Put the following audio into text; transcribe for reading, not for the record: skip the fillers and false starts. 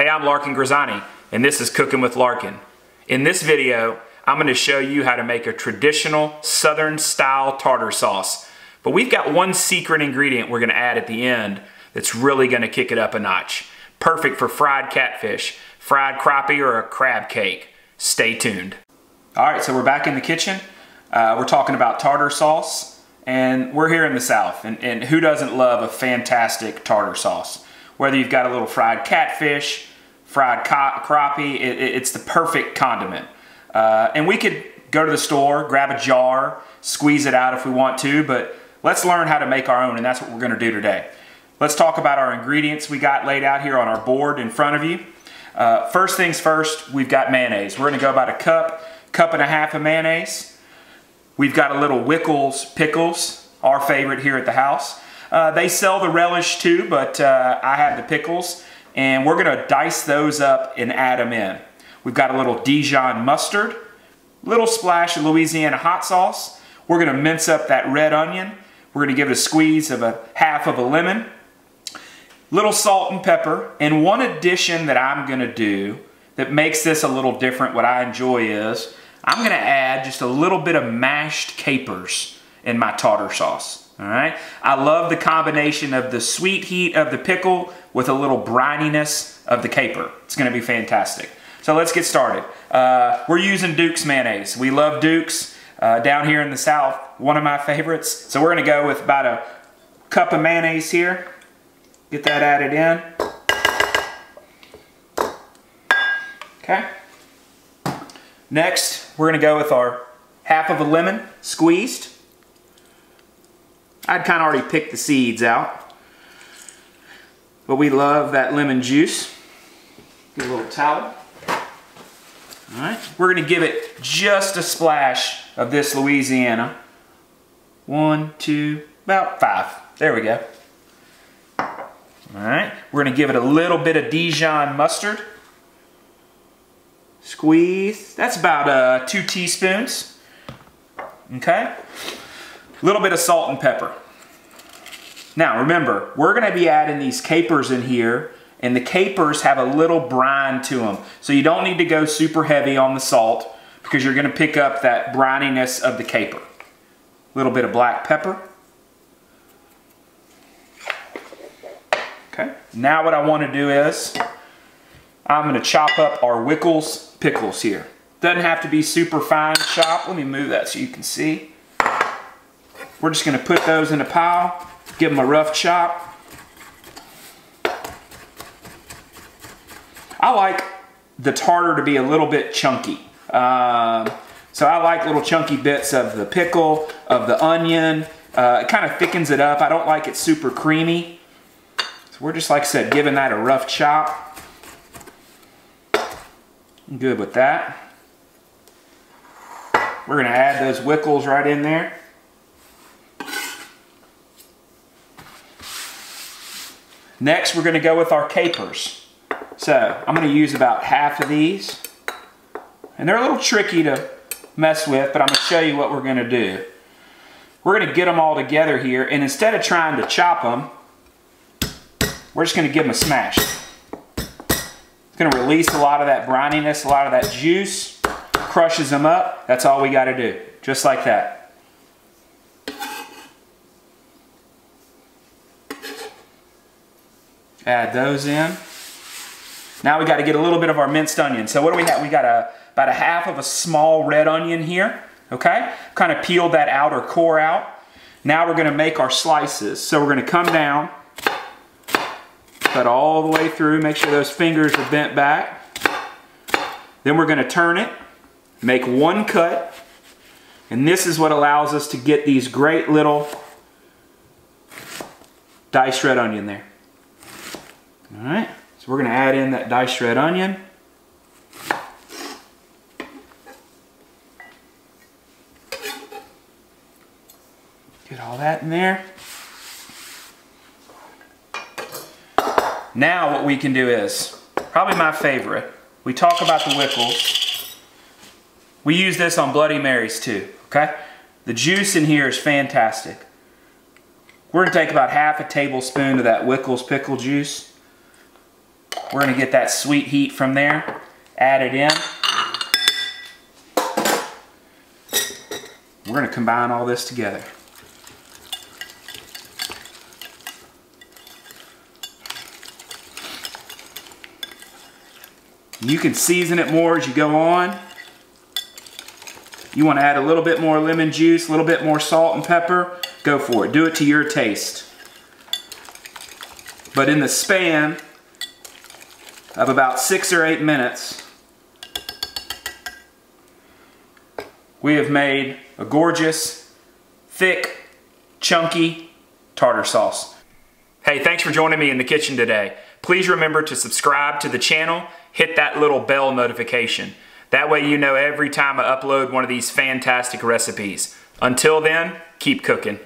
Hey, I'm Larkin Grisani, and this is Cooking with Larkin. In this video, I'm going to show you how to make a traditional Southern style tartar sauce. But we've got one secret ingredient we're going to add at the end that's really going to kick it up a notch. Perfect for fried catfish, fried crappie, or a crab cake. Stay tuned. All right, so we're back in the kitchen. We're talking about tartar sauce, and we're here in the South. And who doesn't love a fantastic tartar sauce? Whether you've got a little fried catfish, fried crappie, it's the perfect condiment. And we could go to the store, grab a jar, squeeze it out if we want to, but let's learn how to make our own, and that's what we're gonna do today. Let's talk about our ingredients we got laid out here on our board in front of you. First things first, we've got mayonnaise. We're gonna go about a cup and a half of mayonnaise. We've got a little Wickles pickles, our favorite here at the house. They sell the relish too, but I have the pickles, and we're gonna dice those up and add them in. We've got a little Dijon mustard, little splash of Louisiana hot sauce. We're gonna mince up that red onion. We're gonna give it a squeeze of a half of a lemon, little salt and pepper, and one addition that I'm gonna do that makes this a little different, what I enjoy is, I'm gonna add just a little bit of mashed capers in my tartar sauce. All right, I love the combination of the sweet heat of the pickle with a little brininess of the caper. It's gonna be fantastic. So let's get started. We're using Duke's mayonnaise. We love Duke's down here in the South, one of my favorites. So we're gonna go with about a cup of mayonnaise here. Get that added in. Okay. Next, we're gonna go with our half of a lemon squeezed. I'd kind of already picked the seeds out, but we love that lemon juice. Get a little towel. All right, we're gonna give it just a splash of this Louisiana. 1, 2, about 5. There we go. All right, we're gonna give it a little bit of Dijon mustard. Squeeze, that's about 2 teaspoons. Okay. A little bit of salt and pepper. Now remember, we're gonna be adding these capers in here, and the capers have a little brine to them. So you don't need to go super heavy on the salt because you're gonna pick up that brininess of the caper. A little bit of black pepper. Okay, now what I wanna do is, I'm gonna chop up our Wickles pickles here. Doesn't have to be super fine chopped. Let me move that so you can see. We're just gonna put those in a pile, give them a rough chop. I like the tartar to be a little bit chunky. So I like little chunky bits of the pickle, of the onion. It kind of thickens it up. I don't like it super creamy. So we're just, like I said, giving that a rough chop. I'm good with that. We're gonna add those Wickles right in there. Next, we're gonna go with our capers. So, I'm gonna use about half of these. And they're a little tricky to mess with, but I'm gonna show you what we're gonna do. We're gonna get them all together here, and instead of trying to chop them, we're just gonna give them a smash. It's gonna release a lot of that brininess, a lot of that juice, crushes them up. That's all we gotta do, just like that. Add those in. Now we got to get a little bit of our minced onion. So what do we have? We got about a half of a small red onion here. Okay? Kind of peeled that outer core out. Now we're going to make our slices. So we're going to come down, cut all the way through, make sure those fingers are bent back. Then we're going to turn it, make one cut, and this is what allows us to get these great little diced red onion there. All right, so we're gonna add in that diced red onion. Get all that in there. Now what we can do is, probably my favorite, we talk about the Wickles. We use this on Bloody Marys too, okay? The juice in here is fantastic. We're gonna take about half a tablespoon of that Wickles pickle juice. We're gonna get that sweet heat from there, add it in. We're gonna combine all this together. You can season it more as you go on. You want to add a little bit more lemon juice, a little bit more salt and pepper, go for it. Do it to your taste. But in the span of about 6 or 8 minutes, we have made a gorgeous, thick, chunky tartar sauce. Hey, thanks for joining me in the kitchen today. Please remember to subscribe to the channel, hit that little bell notification. That way you know every time I upload one of these fantastic recipes. Until then, keep cooking.